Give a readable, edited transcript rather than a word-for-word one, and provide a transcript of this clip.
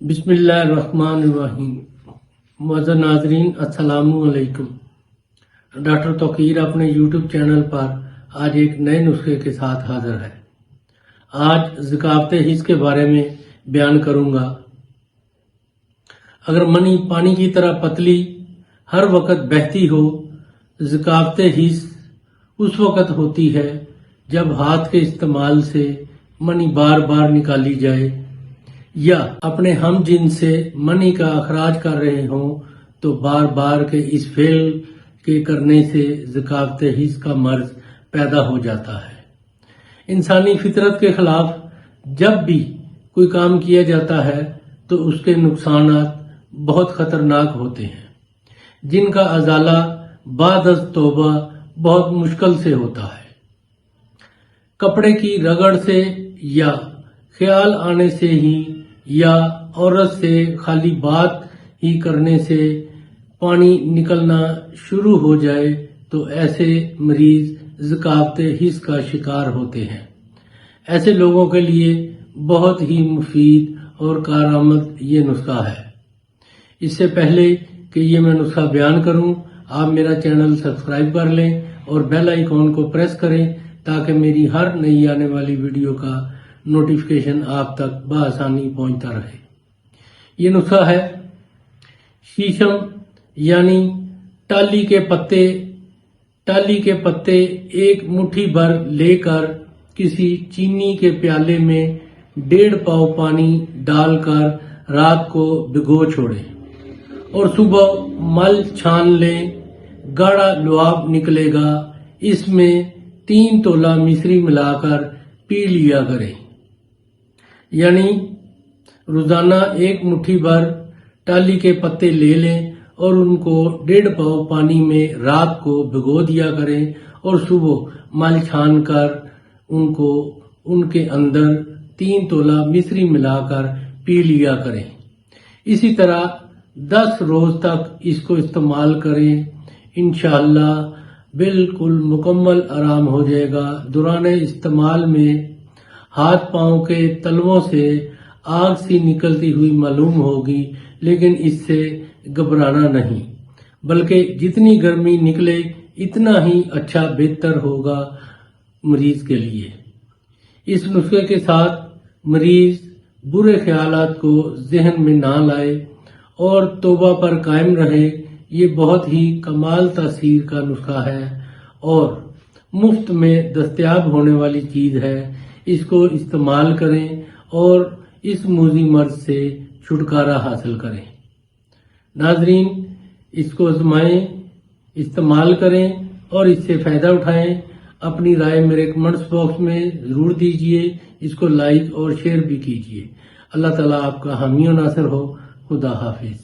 بسم اللہ الرحمن الرحیم۔ معزز ناظرین السلام علیکم۔ ڈاکٹر توقیر اپنے یوٹیوب چینل پر آج ایک نئے نسخے کے ساتھ حاضر ہے۔ آج ذکاوت حس کے بارے میں بیان کروں گا۔ اگر منی پانی کی طرح پتلی ہر وقت بہتی ہو، ذکاوت حس اس وقت ہوتی ہے جب ہاتھ کے استعمال سے منی بار بار نکالی جائے یا اپنے ہم جن سے منی کا اخراج کر رہے ہوں تو بار بار کے اس فعل کے کرنے سے ذکاوت حس کا مرض پیدا ہو جاتا ہے۔ انسانی فطرت کے خلاف جب بھی کوئی کام کیا جاتا ہے تو اس کے نقصانات بہت خطرناک ہوتے ہیں، جن کا ازالہ بعد از توبہ بہت مشکل سے ہوتا ہے۔ کپڑے کی رگڑ سے یا خیال آنے سے ہی یا عورت سے خالی بات ہی کرنے سے پانی نکلنا شروع ہو جائے تو ایسے مریض ذکاوت حس کا شکار ہوتے ہیں۔ ایسے لوگوں کے لیے بہت ہی مفید اور کارآمد یہ نسخہ ہے۔ اس سے پہلے کہ یہ میں نسخہ بیان کروں، آپ میرا چینل سبسکرائب کر لیں اور بیل آئیکن کو پریس کریں تاکہ میری ہر نئی آنے والی ویڈیو کا نوٹیفیکیشن آپ تک بآسانی پہنچتا رہے۔ یہ نسخہ ہے شیشم یعنی ٹالی کے پتے۔ ٹالی کے پتے ایک مٹھی بھر لے کر کسی چینی کے پیالے میں 1.5 پاؤ پانی ڈال کر رات کو بھگو چھوڑیں اور صبح مل چھان لیں۔ گاڑھا لعاب نکلے گا، اس میں 3 تولہ مصری ملا کر پی لیا کریں۔ یعنی روزانہ ایک مٹھی بھر ٹالی کے پتے لے لیں اور ان کو 1.5 پاؤ پانی میں رات کو بھگو دیا کریں اور صبح مل چھان کر ان کے اندر 3 تولہ مصری ملا کر پی لیا کریں۔ اسی طرح 10 روز تک اس کو استعمال کریں، انشاءاللہ بالکل مکمل آرام ہو جائے گا۔ دوران استعمال میں ہاتھ پاؤں کے تلووں سے آگ سی نکلتی ہوئی معلوم ہوگی، لیکن اس سے گھبرانا نہیں، بلکہ جتنی گرمی نکلے اتنا ہی اچھا بہتر ہوگا مریض کے لیے۔ اس نسخے کے ساتھ مریض برے خیالات کو ذہن میں نہ لائے اور توبہ پر قائم رہے۔ یہ بہت ہی کمال تاثیر کا نسخہ ہے اور مفت میں دستیاب ہونے والی چیز ہے۔ اس کو استعمال کریں اور اس موذی مرض سے چھٹکارا حاصل کریں۔ ناظرین، اس کو آزمائیں، استعمال کریں اور اس سے فائدہ اٹھائیں۔ اپنی رائے میرے کمنٹس باکس میں ضرور دیجیے، اس کو لائک اور شیئر بھی کیجیے۔ اللہ تعالیٰ آپ کا حامی و ناصر ہو۔ خدا حافظ۔